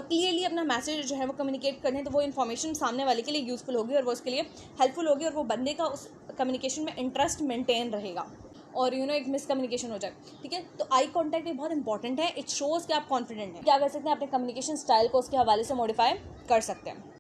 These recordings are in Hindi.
क्लियरली अपना मैसेज जो है वो कम्युनिकेट करने, तो वो इन्फॉर्मेशन सामने वाले के लिए यूज़फुल होगी और वो उसके लिए हेल्पफुल होगी और वो बंदे का उस कम्युनिकेशन में इंटरेस्ट मेंटेन रहेगा और एक मिसकम्युनिकेशन हो जाए। ठीक है, तो आई कॉन्टैक्ट बहुत इंपॉर्टेंट है। इट शोज़ कि आप कॉन्फिडेंट हैं। क्या कर सकते हैं, अपने कम्युनिकेशन स्टाइल को उसके हवाले से मॉडिफाई कर सकते हैं।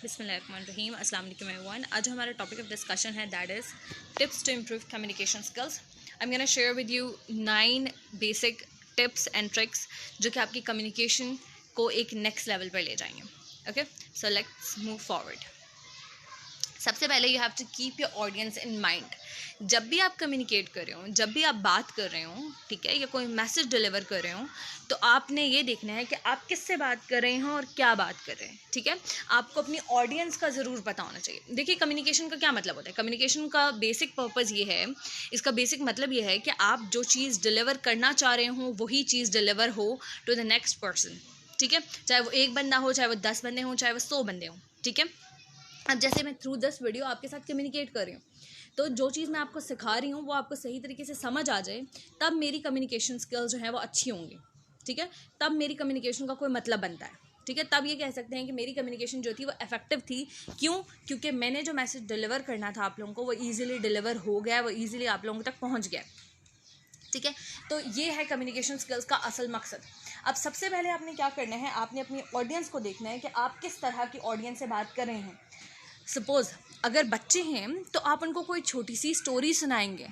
बिस्मिल्लाहिर्रहमानिर्रहीम, अस्सलाम वालेकुम एवरीवन। आज हमारा टॉपिक ऑफ डिस्कशन है that is tips to improve communication skills. I am gonna share with you 9 basic tips and tricks जो कि आपकी कम्युनिकेशन को एक नेक्स्ट लेवल पर ले जाएंगे। Okay, so let's move forward. सबसे पहले you have to keep your audience in mind. जब भी आप कम्युनिकेट कर रहे हो, जब भी आप बात कर रहे हो, ठीक है, या कोई मैसेज डिलीवर कर रहे हो, तो आपने ये देखना है कि आप किससे बात कर रहे हैं और क्या बात कर रहे हैं। ठीक है, आपको अपनी ऑडियंस का ज़रूर पता होना चाहिए। देखिए, कम्युनिकेशन का क्या मतलब होता है। कम्युनिकेशन का बेसिक पर्पज़ ये है, इसका बेसिक मतलब ये है कि आप जो चीज़ डिलीवर करना चाह रहे हो वही चीज़ डिलीवर हो टू द नेक्स्ट पर्सन। ठीक है, चाहे वो एक बंदा हो, चाहे वो 10 बंदे हों, चाहे वो 100 बंदे हों। ठीक है, अब जैसे मैं थ्रू दिस वीडियो आपके साथ कम्युनिकेट कर रही हूँ, तो जो चीज़ मैं आपको सिखा रही हूँ वो आपको सही तरीके से समझ आ जाए, तब मेरी कम्युनिकेशन स्किल्स जो है वो अच्छी होंगी। ठीक है, तब मेरी कम्युनिकेशन का कोई मतलब बनता है। ठीक है, तब ये कह सकते हैं कि मेरी कम्युनिकेशन जो थी वो इफेक्टिव थी। क्यों? क्योंकि मैंने जो मैसेज डिलीवर करना था आप लोगों को वो ईजिली डिलीवर हो गया, वो ईजिली आप लोगों तक पहुँच गया। ठीक है, तो ये है कम्युनिकेशन स्किल्स का असल मकसद। अब सबसे पहले आपने क्या करना है, आपने अपनी ऑडियंस को देखना है कि आप किस तरह की ऑडियंस से बात कर रहे हैं। सपोज़ अगर बच्चे हैं तो आप उनको कोई छोटी सी स्टोरी सुनाएंगे।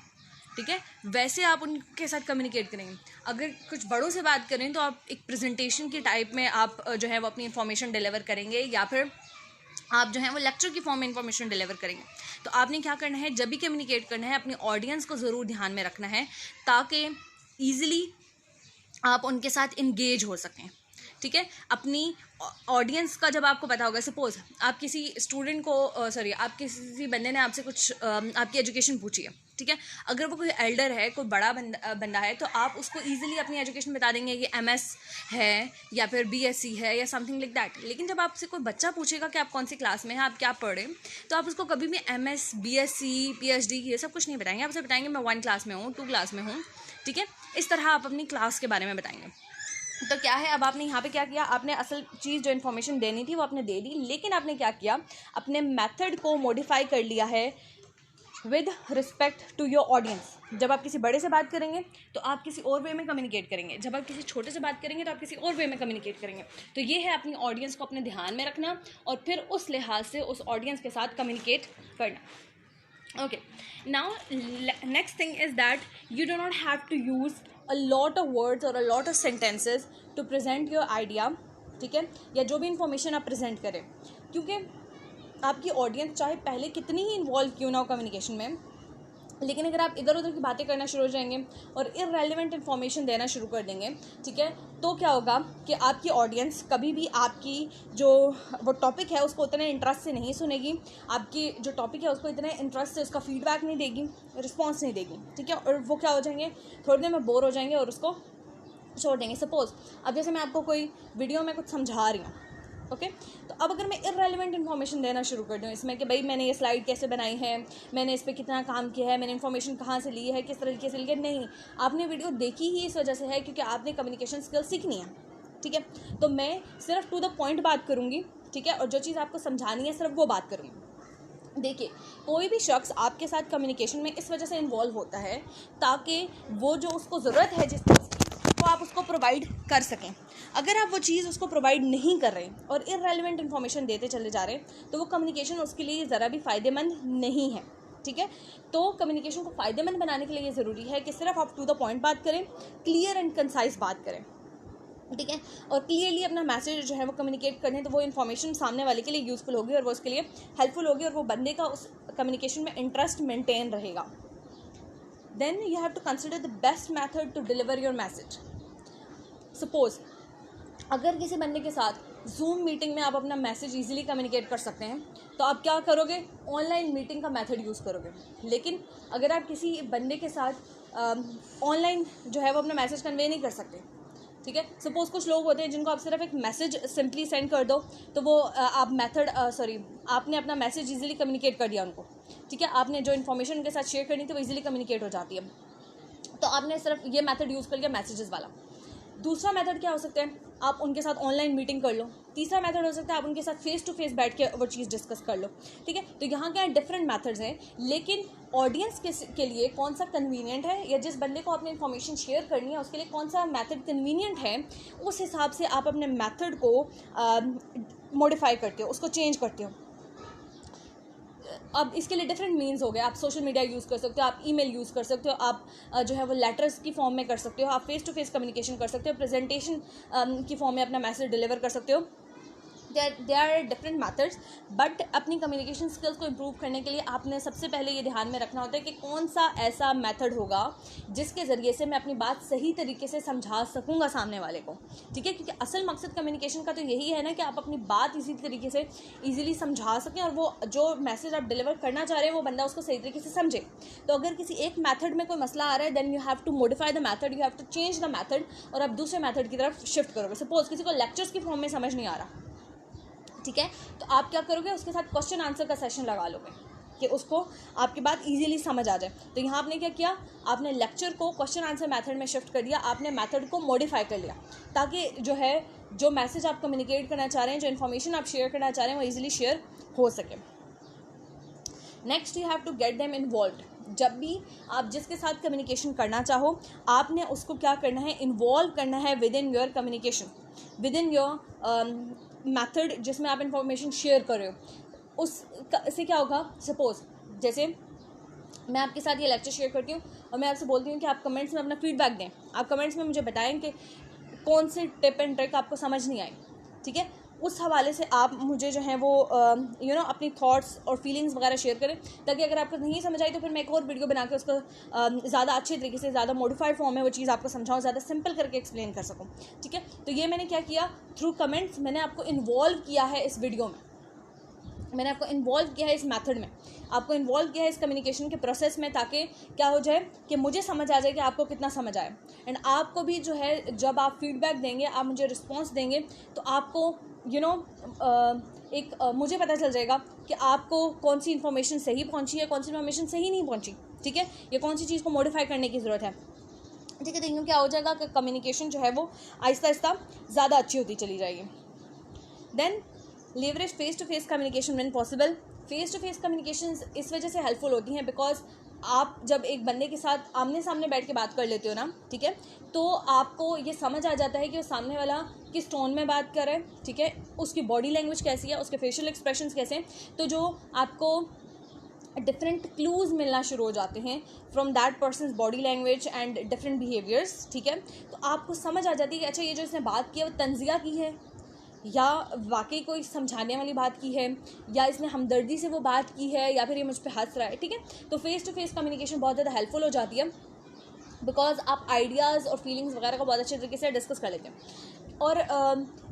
ठीक है, वैसे आप उनके साथ कम्युनिकेट करेंगे। अगर कुछ बड़ों से बात करें तो आप एक प्रेजेंटेशन की टाइप में आप जो है वो अपनी इन्फॉर्मेशन डिलीवर करेंगे, या फिर आप जो है वो लेक्चर की फॉर्म में इन्फॉर्मेशन डिलीवर करेंगे। तो आपने क्या करना है, जब भी कम्युनिकेट करना है अपनी ऑडियंस को ज़रूर ध्यान में रखना है ताकि ईज़िली आप उनके साथ इंगेज हो सकें। ठीक है, अपनी ऑडियंस का जब आपको पता होगा, सपोज़ आप किसी स्टूडेंट को आप किसी बंदे ने आपसे कुछ आपकी एजुकेशन पूछी है। ठीक है, अगर वो कोई एल्डर है, कोई बड़ा बंदा है, तो आप उसको ईजिली अपनी एजुकेशन बता देंगे कि MS है या फिर BSc है या समथिंग लाइक दैट। लेकिन जब आपसे कोई बच्चा पूछेगा कि आप कौन सी क्लास में हैं, आप क्या पढ़ें, तो आप उसको कभी भी MS BSc PhD ये सब कुछ नहीं बताएंगे। आप उसे बताएंगे मैं 1 क्लास में हूँ, 2 क्लास में हूँ। ठीक है, इस तरह आप अपनी क्लास के बारे में बताएंगे। तो क्या है, अब आपने यहाँ पे क्या किया, आपने असल चीज़ जो इन्फॉर्मेशन देनी थी वो आपने दे दी, लेकिन आपने क्या किया, अपने मेथड को मॉडिफाई कर लिया है with respect to your audience. जब आप किसी बड़े से बात करेंगे तो आप किसी और वे में कम्युनिकेट करेंगे, जब आप किसी छोटे से बात करेंगे तो आप किसी और वे में कम्युनिकेट करेंगे। तो ये है अपनी ऑडियंस को अपने ध्यान में रखना और फिर उस लिहाज से उस ऑडियंस के साथ कम्युनिकेट करना। Okay, now next thing is that you do not have to use a lot of words or a lot of sentences to present your idea. ठीक है, या जो भी इंफॉर्मेशन आप प्रेजेंट करें, क्योंकि आपकी ऑडियंस चाहे पहले कितनी ही इन्वॉल्व क्यों ना हो कम्युनिकेशन में, लेकिन अगर आप इधर उधर की बातें करना शुरू हो जाएंगे और इररेलेवेंट इन्फॉर्मेशन देना शुरू कर देंगे, ठीक है, तो क्या होगा कि आपकी ऑडियंस कभी भी आपकी जो वो टॉपिक है उसको उतने इंटरेस्ट से नहीं सुनेगी, आपकी जो टॉपिक है उसको इतने इंटरेस्ट से उसका फीडबैक नहीं देगी, रिस्पॉन्स नहीं देगी। ठीक है, और वो क्या हो जाएंगे, थोड़ी देर में बोर हो जाएंगे और उसको छोड़ देंगे। सपोज़ अब जैसे मैं आपको कोई वीडियो में कुछ समझा रही हूँ, ओके, तो अब अगर मैं इररेलेवेंट इन्फॉर्मेशन देना शुरू कर दूँ इसमें कि भाई मैंने ये स्लाइड कैसे बनाई है, मैंने इस पर कितना काम किया है, मैंने इन्फॉर्मेशन कहाँ से ली है, किस तरीके से ली है, नहीं, आपने वीडियो देखी ही इस वजह से है क्योंकि आपने कम्युनिकेशन स्किल सीखनी है। ठीक है, तो मैं सिर्फ टू द पॉइंट बात करूँगी। ठीक है, और जो चीज़ आपको समझानी है सिर्फ वो बात करूँगी। देखिए, कोई भी शख्स आपके साथ कम्युनिकेशन में इस वजह से इन्वॉल्व होता है ताकि वो जो उसको ज़रूरत है जिस चीज़ की वो आप उसको प्रोवाइड कर सकें। अगर आप वो चीज़ उसको प्रोवाइड नहीं कर रहे और इररेलेवेंट इन्फॉर्मेशन देते चले जा रहे हैं तो वो कम्युनिकेशन उसके लिए ज़रा भी फ़ायदेमंद नहीं है। ठीक है, तो कम्युनिकेशन को फ़ायदेमंद बनाने के लिए ये ज़रूरी है कि सिर्फ आप टू द पॉइंट बात करें, क्लियर एंड कंसाइज बात करें। ठीक है, और क्लियरली अपना मैसेज जो है वो कम्युनिकेट करने, तो वो इन्फॉर्मेशन सामने वाले के लिए यूज़फुल होगी और वो उसके लिए हेल्पफुल होगी और वो बंदे का उस कम्युनिकेशन में इंटरेस्ट मेंटेन रहेगा। Then you have to consider the best method to deliver your message. Suppose अगर किसी बंदे के साथ जूम मीटिंग में आप अपना मैसेज ईजिली कम्युनिकेट कर सकते हैं तो आप क्या करोगे, ऑनलाइन मीटिंग का मेथड यूज़ करोगे। लेकिन अगर आप किसी बंदे के साथ ऑनलाइन जो है वो अपना मैसेज कन्वे नहीं कर सकते, ठीक है, सपोज़ कुछ लोग होते हैं जिनको आप सिर्फ एक मैसेज सिंपली सेंड कर दो तो वो आपने अपना मैसेज ईजिली कम्युनिकेट कर दिया उनको। ठीक है, आपने जो इन्फॉर्मेशन उनके साथ शेयर करनी थी वो ईजिली कम्युनिकेट हो जाती है, तो आपने सिर्फ ये मेथड यूज़ कर लिया मैसेजेस वाला। दूसरा मेथड क्या हो सकता है, आप उनके साथ ऑनलाइन मीटिंग कर लो। तीसरा मेथड हो सकता है आप उनके साथ फेस टू फेस बैठ के वो चीज़ डिस्कस कर लो, ठीक है। तो यहाँ क्या है, डिफरेंट मेथड्स हैं, लेकिन ऑडियंस के लिए कौन सा कन्वीनियंट है, या जिस बंदे को अपनी इन्फॉर्मेशन शेयर करनी है उसके लिए कौन सा मेथड कन्वीनियंट है, उस हिसाब से आप अपने मेथड को मॉडिफाई करते हो, उसको चेंज करते हो। अब इसके लिए डिफरेंट मीन्स हो गए, आप सोशल मीडिया यूज़ कर सकते हो, आप ईमेल यूज़ कर सकते हो, आप जो है वो लेटर्स की फॉर्म में कर सकते हो, आप फेस टू फेस कम्युनिकेशन कर सकते हो, प्रेजेंटेशन की फॉर्म में अपना मैसेज डिलीवर कर सकते हो। They are different methods, but अपनी कम्युनिकेशन स्किल्स को इम्प्रूव करने के लिए आपने सबसे पहले ये ध्यान में रखना होता है कि कौन सा ऐसा मेथड होगा जिसके ज़रिए से मैं अपनी बात सही तरीके से समझा सकूंगा सामने वाले को, ठीक है। क्योंकि असल मकसद कम्युनिकेशन का तो यही है ना कि आप अपनी बात इसी तरीके से ईजिली समझा सकें और वो जो मैसेज आप डिलीवर करना चाह रहे हैं वो बंदा उसको सही तरीके से समझे। तो अगर किसी एक मैथड में कोई मसला आ रहा है, then you have to modify the method, you have to change the method, और आप दूसरे मैथड की तरफ शिफ्ट करोगे। सपोज किसी को लेक्चर्स की फॉर्म में समझ नहीं आ रहा, ठीक है, तो आप क्या करोगे, उसके साथ क्वेश्चन आंसर का सेशन लगा लोगे कि उसको आपकी बात इजीली समझ आ जाए। तो यहाँ आपने क्या किया, आपने लेक्चर को क्वेश्चन आंसर मेथड में शिफ्ट कर दिया, आपने मेथड को मॉडिफाई कर लिया, ताकि जो है जो मैसेज आप कम्युनिकेट करना चाह रहे हैं, जो इन्फॉर्मेशन आप शेयर करना चाह रहे हैं, वो ईजिली शेयर हो सके। Next, you have to get them involve. जब भी आप जिसके साथ कम्युनिकेशन करना चाहो, आपने उसको क्या करना है, इन्वॉल्व करना है with in your communication, with in your method जिसमें आप इंफॉर्मेशन शेयर कर रहे हो। उससे क्या होगा, सपोज जैसे मैं आपके साथ ये लेक्चर शेयर करती हूँ और मैं आपसे बोलती हूँ कि आप कमेंट्स में अपना फीडबैक दें, आप कमेंट्स में मुझे बताएं कि कौन से टिप एंड ट्रिक आपको समझ नहीं आई, ठीक है। उस हवाले से आप मुझे जो है वो अपनी थॉट्स और फीलिंग्स वगैरह शेयर करें, ताकि अगर आपको नहीं समझ आई तो फिर मैं एक और वीडियो बना के उसको ज़्यादा अच्छे तरीके से, ज़्यादा मॉडिफाइड फॉर्म में वो चीज़ आपको समझाऊँ, ज़्यादा सिंपल करके एक्सप्लेन कर सकूँ, ठीक है। तो ये मैंने क्या किया, थ्रू कमेंट्स मैंने आपको इन्वॉल्व किया है इस वीडियो में, मैंने आपको इन्वॉल्व किया है इस मेथड में, आपको इन्वॉल्व किया है इस कम्युनिकेशन के प्रोसेस में, ताकि क्या हो जाए कि मुझे समझ आ जाए कि आपको कितना समझ आए। एंड आपको भी जो है, जब आप फीडबैक देंगे, आप मुझे रिस्पॉन्स देंगे, तो आपको मुझे पता चल जाएगा कि आपको कौन सी इन्फॉर्मेशन सही पहुंची है, कौन सी इन्फॉर्मेशन सही नहीं पहुंची, ठीक है, या कौन सी चीज़ को मॉडिफाई करने की ज़रूरत है, ठीक है। तो यूँ क्या हो जाएगा कि कम्युनिकेशन जो है वो आहिस्ता आहिस्ता ज़्यादा अच्छी होती चली जाएगी। Then leverage face to face communication when possible. Face to face communication इस वजह से हेल्पफुल होती हैं बिकॉज आप जब एक बंदे के साथ आमने सामने बैठ के बात कर लेते हो ना, ठीक है, तो आपको ये समझ आ जाता है कि वो सामने वाला किस टोन में बात कर रहा है, ठीक है, उसकी बॉडी लैंग्वेज कैसी है, उसके फेशियल एक्सप्रेशंस कैसे हैं, तो जो आपको डिफरेंट क्लूज़ मिलना शुरू हो जाते हैं from that persons body language and different behaviours, ठीक है। तो आपको समझ आ जाती है कि अच्छा ये जो इसने बात की है वो तंजिया की है, या वाकई कोई समझाने वाली बात की है, या इसने हमदर्दी से वो बात की है, या फिर ये मुझ पे हंस रहा है, ठीक है। तो फेस टू फेस कम्युनिकेशन बहुत ज़्यादा हेल्पफुल हो जाती है बिकॉज आप आइडियाज़ और फीलिंग्स वगैरह को बहुत अच्छे तरीके से डिस्कस कर लेते हैं। और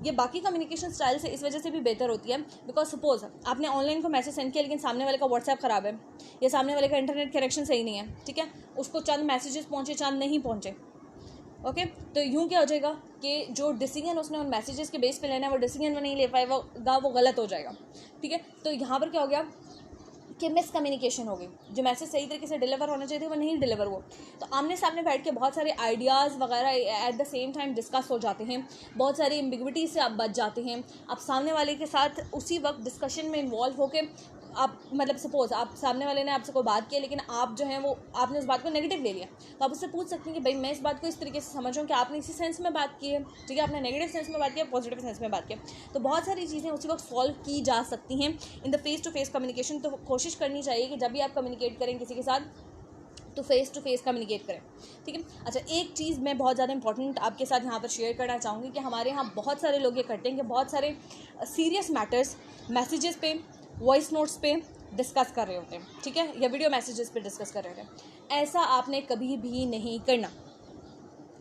ये बाकी कम्युनिकेशन स्टाइल से इस वजह से भी बेहतर होती है बिकॉज सपोज आपने ऑनलाइन को मैसेज सेंड किया लेकिन सामने वाले का व्हाट्सएप ख़राब है, या सामने वाले का इंटरनेट कनेक्शन सही नहीं है, ठीक है, उसको चंद मैसेजेस पहुँचे, चंद नहीं पहुँचे, ओके। तो यूँ क्या हो जाएगा कि जो डिसीजन उसने उन मैसेजेस के बेस पे लेना है वो डिसीजन में नहीं ले पाएगा, वो गलत हो जाएगा, ठीक है। तो यहाँ पर क्या हो गया कि मिसकम्युनिकेशन हो गई, जो मैसेज सही तरीके से डिलीवर होना चाहिए थे वो नहीं डिलीवर हुआ। तो आमने सामने बैठ के बहुत सारे आइडियाज़ वगैरह at the same time discuss हो जाते हैं, बहुत सारी एम्बिग्विटी से आप बच जाते हैं। आप सामने वाले के साथ उसी वक्त डिस्कशन में इन्वॉल्व होकर आप मतलब सपोज आप सामने वाले ने आपसे कोई बात की लेकिन आप जो है वो आपने उस बात को नेगेटिव ले लिया, तो आप उससे पूछ सकते हैं कि भाई मैं इस बात को इस तरीके से समझूं कि आपने इसी सेंस में बात की है, ठीक है, आपने नेगेटिव सेंस में बात किया, पॉजिटिव सेंस में बात किया। तो बहुत सारी चीज़ें उसी वक्त सॉल्व की जा सकती हैं in the face to face communication. तो कोशिश करनी चाहिए कि जब भी आप कम्युनिकेट करें किसी के साथ तो फेस टू फेस कम्युनिकेट करें, ठीक है। अच्छा, एक चीज़ मैं बहुत ज़्यादा इंपॉर्टेंट आपके साथ यहाँ पर शेयर करना चाहूँगी कि हमारे यहाँ बहुत सारे लोग ये करते हैं कि बहुत सारे सीरियस मैटर्स मैसेजेस पे, वॉइस नोट्स पे डिस्कस कर रहे होते हैं, ठीक है, या वीडियो मैसेजेस पे डिस्कस कर रहे होते हैं। ऐसा आपने कभी भी नहीं करना।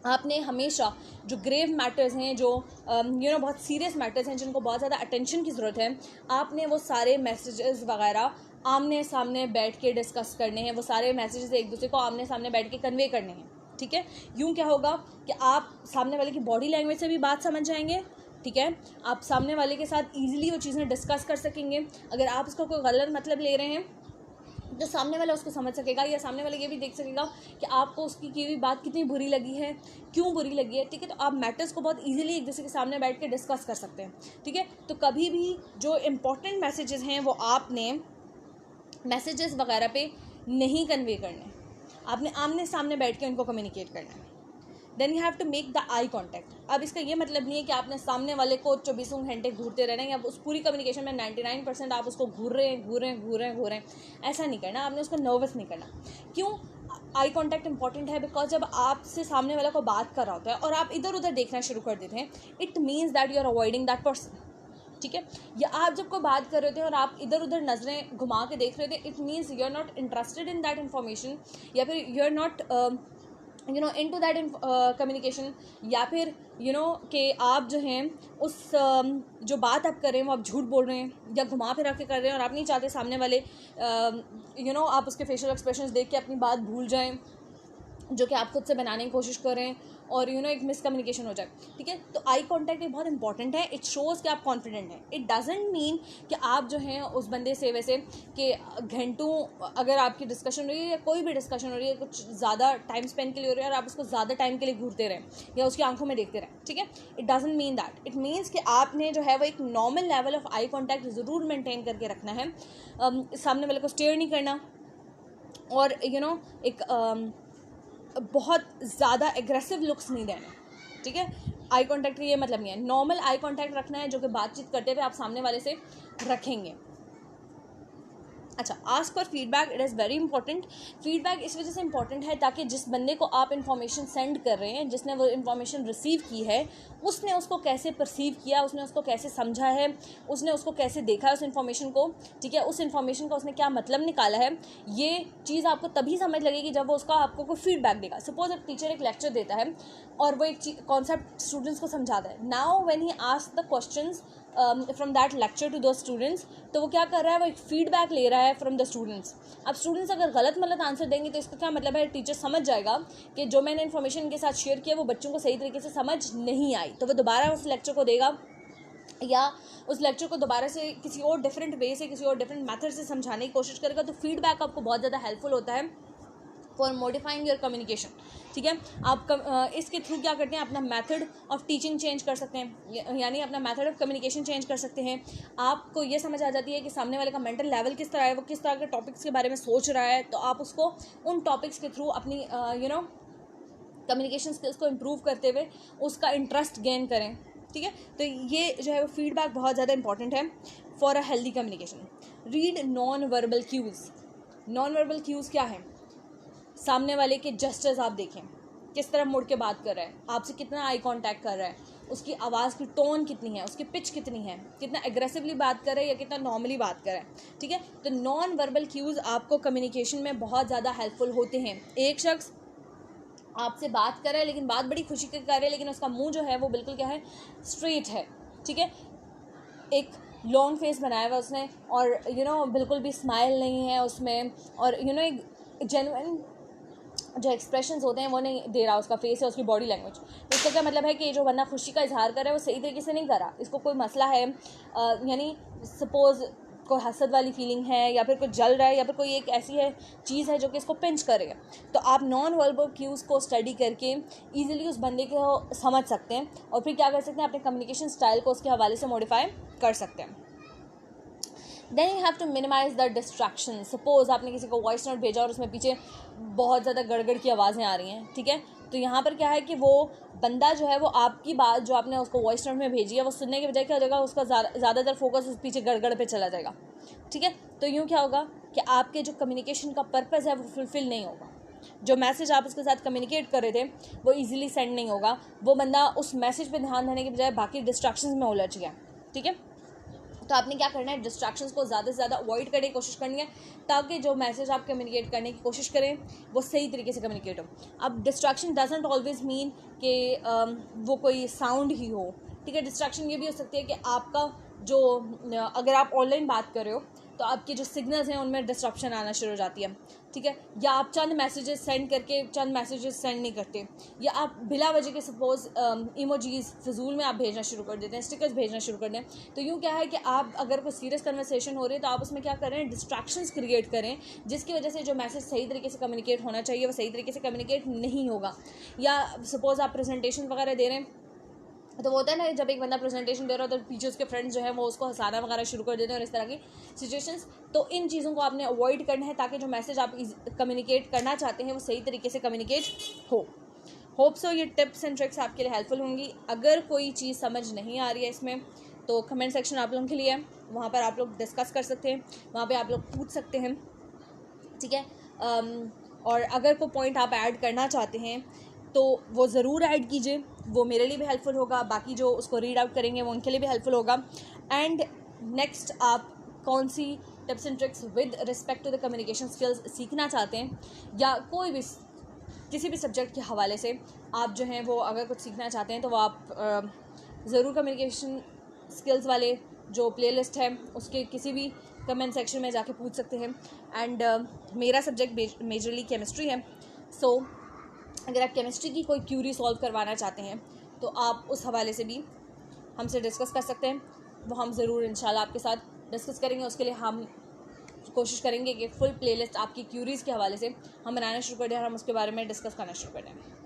आपने हमेशा जो ग्रेव मैटर्स हैं, जो बहुत सीरियस मैटर्स हैं, जिनको बहुत ज़्यादा अटेंशन की ज़रूरत है, आपने वो सारे मैसेजेस वगैरह आमने सामने बैठ के डिस्कस करने हैं। वो सारे मैसेजेस एक दूसरे को आमने सामने बैठ के कन्वे करने हैं, ठीक है। यूँ क्या होगा कि आप सामने वाले की बॉडी लैंग्वेज से भी बात समझ जाएंगे, ठीक है, आप सामने वाले के साथ ईजिली वो चीज़ें डिस्कस कर सकेंगे। अगर आप उसको कोई गलत मतलब ले रहे हैं जो सामने वाला उसको समझ सकेगा, या सामने वाला ये भी देख सकेगा कि आपको उसकी की हुई बात कितनी बुरी लगी है, क्यों बुरी लगी है, ठीक है। तो आप मैटर्स को बहुत इजीली एक दूसरे के सामने बैठ के डिस्कस कर सकते हैं, ठीक है। तो कभी भी जो इम्पोर्टेंट मैसेजेस हैं वो आपने मैसेजेस वगैरह पे नहीं कन्वे करने, आपने आमने सामने बैठ के उनको कम्युनिकेट करना है। Then you have to make the eye contact. अब इसका ये मतलब नहीं है कि आपने सामने वाले को 24 घंटे घूरते रहना है, या उस पूरी कम्युनिकेशन में 99% आप उसको घूर रहे हैं, ऐसा नहीं करना। आपने उसको नर्वस नहीं करना। क्यों आई कॉन्टैक्ट इंपॉर्टेंट है? बिकॉज जब आपसे सामने वाला को बात कर रहा होता है और आप इधर उधर देखना शुरू कर देते हैं, it means that you are avoiding that person, ठीक है। या आप जब कोई बात कर रहे होते हैं और आप इधर उधर नजरें घुमा के देख रहे थे, it means you are not interested in that information, या फिर you are not into that communication, या फिर कि आप जो हैं उस जो बात आप कर रहे हैं वो आप झूठ बोल रहे हैं या घुमा फिरा के कर रहे हैं, और आप नहीं चाहते सामने वाले आप उसके फेशियल एक्सप्रेशंस देख के अपनी बात भूल जाएं, जो कि आप खुद से बनाने की कोशिश कर रहे हैं, और एक मिसकम्युनिकेशन हो जाए, ठीक है। तो आई कांटेक्ट एक बहुत इंपॉर्टेंट है। इट शोज़ कि आप कॉन्फिडेंट हैं। इट डजंट मीन कि आप जो हैं उस बंदे से वैसे कि घंटों अगर आपकी डिस्कशन हो रही है या कोई भी डिस्कशन हो रही है, कुछ ज़्यादा टाइम स्पेंड के लिए हो रही है और आप उसको ज़्यादा टाइम के लिए घूरते रहें या उसकी आंखों में देखते रहें, ठीक है। It doesn't mean that. It means कि आपने जो है वो एक normal level of eye contact ज़रूर मेंटेन करके रखना है। सामने वाले को स्टेयर नहीं करना, और एक बहुत ज़्यादा एग्रेसिव लुक्स नहीं देना, ठीक है। आई कांटेक्ट का ये मतलब नहीं है। नॉर्मल आई कांटेक्ट रखना है जो कि बातचीत करते हुए आप सामने वाले से रखेंगे। अच्छा, ask for feedback. It is very important. Feedback इस वजह से इंपॉर्टेंट है ताकि जिस बंदे को आप इन्फॉर्मेशन सेंड कर रहे हैं, जिसने वो इन्फॉर्मेशन रिसीव की है, उसने उसको कैसे परसीव किया, उसने उसको कैसे समझा है, उसने उसको कैसे देखा है उस इन्फॉर्मेशन को, ठीक है। उस इन्फॉर्मेशन का उसने क्या मतलब निकाला है, ये चीज़ आपको तभी समझ लगेगी जब वो उसका आपको कोई फीडबैक देगा। सपोज एक टीचर एक लेक्चर देता है और वो एक कॉन्सेप्ट स्टूडेंट्स को समझाता है। Now when he ask the questions from that lecture to those students, तो वो क्या कर रहा है, वो एक फीडबैक ले रहा है फ्रॉम द स्टूडेंट्स। अब स्टूडेंट्स अगर गलत आंसर देंगे तो इसका क्या मतलब है, टीचर समझ जाएगा कि जो मैंने इन्फॉर्मेशन इनके साथ शेयर किया वो बच्चों को सही तरीके से समझ नहीं आई, तो वो दोबारा उस लेक्चर को देगा या उस लेक्चर को दोबारा से किसी और डिफरेंट वे से, किसी और डिफरेंट मेथड से समझाने की कोशिश करेगा। तो फीडबैक आपको बहुत ज़्यादा हेल्पफुल होता है फॉर मॉडिफाइंग योर कम्युनिकेशन, ठीक है। आप इसके थ्रू क्या करते हैं, अपना मेथड ऑफ टीचिंग चेंज कर सकते हैं, यानी अपना मेथड ऑफ कम्युनिकेशन चेंज कर सकते हैं। आपको ये समझ आ जाती है कि सामने वाले का मेंटल लेवल किस तरह है, वो किस तरह के टॉपिक्स के बारे में सोच रहा है, तो आप उसको उन टॉपिक्स के थ्रू अपनी कम्युनिकेशन स्किल्स को इम्प्रूव करते हुए उसका इंटरेस्ट गेन करें, ठीक है। तो ये जो है वो फीडबैक बहुत ज़्यादा इंपॉर्टेंट है for a healthy communication. Read non verbal cues. Non verbal cues क्या है? सामने वाले के जेस्चर्स आप देखें, किस तरह मुड़ के बात कर रहा है, आपसे कितना आई कांटेक्ट कर रहा है, उसकी आवाज़ की टोन कितनी है, उसकी पिच कितनी है, कितना एग्रेसिवली बात कर रहा है या कितना नॉर्मली बात कर रहा है, ठीक है। तो नॉन वर्बल क्यूज़ आपको कम्युनिकेशन में बहुत ज़्यादा हेल्पफुल होते हैं। एक शख्स आपसे बात कर रहा है लेकिन बात बड़ी खुशी के कर रहा है, लेकिन उसका मुंह जो है वो बिल्कुल क्या है, स्ट्रेट है, ठीक है। एक लॉन्ग फेस बनाया हुआ उसने, और बिल्कुल भी स्माइल नहीं है उसमें, और एक जेन्युइन जो एक्सप्रेशंस होते हैं वो नहीं दे रहा उसका फेस है, उसकी बॉडी लैंग्वेज। तो इसका क्या मतलब है कि जो बंदा खुशी का इजहार कर रहा है वो सही तरीके से नहीं कर रहा, इसको कोई मसला है, यानी सपोज़ कोई हसद वाली फीलिंग है, या फिर कुछ जल रहा है, या फिर कोई एक ऐसी है चीज़ है जो कि इसको पिंच करेगा। तो आप नॉन वर्बल क्यूज़ को स्टडी करके ईजिली उस बंदे को समझ सकते हैं, और फिर क्या कर सकते हैं, अपने कम्युनिकेशन स्टाइल को उसके हवाले से मॉडिफाई कर सकते हैं। Then you have to minimize the distraction. Suppose आपने किसी को वॉइस नोट भेजा और उसमें पीछे बहुत ज़्यादा गड़गड़ की आवाज़ें आ रही हैं, ठीक है। तो यहाँ पर क्या है कि वो बंदा जो है वो आपकी बात जो आपने उसको वॉइस नोट में भेजी है वो सुनने के बजाय क्या हो जाएगा, उसका ज़्यादातर फोकस उस पीछे गड़गड़ पे चला जाएगा, ठीक है। तो यूँ क्या होगा कि आपके जो कम्युनिकेशन का पर्पज़ है वो फुलफ़िल नहीं होगा। जो मैसेज आप उसके साथ कम्युनिकेट कर रहे थे वो ईजिली सेंड नहीं होगा, वो बंदा उस मैसेज पर ध्यान देने के बजाय बाकी डिस्ट्रैक्शंस में उलझ गया, ठीक है। तो आपने क्या करना है, डिस्ट्रैक्शंस को ज़्यादा से ज़्यादा अवॉइड करने की कोशिश करनी है, ताकि जो मैसेज आप कम्युनिकेट करने की कोशिश करें वो सही तरीके से कम्युनिकेट हो। अब डिस्ट्रैक्शन डजंट ऑलवेज मीन कि वो कोई साउंड ही हो, ठीक है। डिस्ट्रैक्शन ये भी हो सकती है कि आपका जो, अगर आप ऑनलाइन बात कर रहे हो तो आपके जो सिग्नल्स हैं उनमें डिस्ट्रप्शन आना शुरू हो जाती है, ठीक है। या आप चंद मैसेजेस सेंड करके चंद मैसेजेस सेंड नहीं करते, या आप बिला वजह के सपोज इमोजीज फिजूल में आप भेजना शुरू कर देते हैं, स्टिकर्स भेजना शुरू कर दें। तो यूँ क्या है कि आप अगर कोई सीरियस कन्वर्सेशन हो रही है तो आप उसमें क्या करें, डिस्ट्रैक्शंस क्रिएट करें, जिसकी वजह से जो मैसेज सही तरीके से कम्युनिकेट होना चाहिए वो सही तरीके से कम्युनिकेट नहीं होगा। या सपोज आप प्रेजेंटेशन वगैरह दे रहे हैं, तो वो होता है ना, जब एक बंदा प्रेजेंटेशन दे रहा हो तो पीछे उसके फ्रेंड्स जो है वो उसको हंसाना वगैरह शुरू कर देते हैं और इस तरह की सिचुएशंस। तो इन चीज़ों को आपने अवॉइड करना है ताकि जो मैसेज आप कम्युनिकेट करना चाहते हैं वो सही तरीके से कम्युनिकेट हो। होप सो ये टिप्स एंड ट्रिक्स आपके लिए हेल्पफुल होंगी। अगर कोई चीज़ समझ नहीं आ रही है इसमें तो कमेंट सेक्शन आप लोगों के लिए है, वहाँ पर आप लोग डिस्कस कर सकते हैं, वहाँ पर आप लोग पूछ सकते हैं, ठीक है। और अगर कोई पॉइंट आप ऐड करना चाहते हैं तो वो ज़रूर ऐड कीजिए, वो मेरे लिए भी हेल्पफुल होगा, बाकी जो उसको रीड आउट करेंगे वो उनके लिए भी हेल्पफुल होगा। एंड नेक्स्ट आप कौन सी tips and tricks with respect to the communication skills सीखना चाहते हैं, या कोई भी किसी भी सब्जेक्ट के हवाले से आप जो हैं वो अगर कुछ सीखना चाहते हैं तो वो आप ज़रूर कम्युनिकेशन स्किल्स वाले जो प्लेलिस्ट है उसके किसी भी कमेंट सेक्शन में जाके पूछ सकते हैं। एंड मेरा सब्जेक्ट मेजरली केमिस्ट्री है, सो अगर आप केमिस्ट्री की कोई क्यूरी सॉल्व करवाना चाहते हैं तो आप उस हवाले से भी हमसे डिस्कस कर सकते हैं। वो हम ज़रूर इंशाल्लाह आपके साथ डिस्कस करेंगे। उसके लिए हम कोशिश करेंगे कि फुल प्लेलिस्ट आपकी क्यूरीज़ के हवाले से हम बनाना शुरू कर दें और हम उसके बारे में डिस्कस करना शुरू कर दें।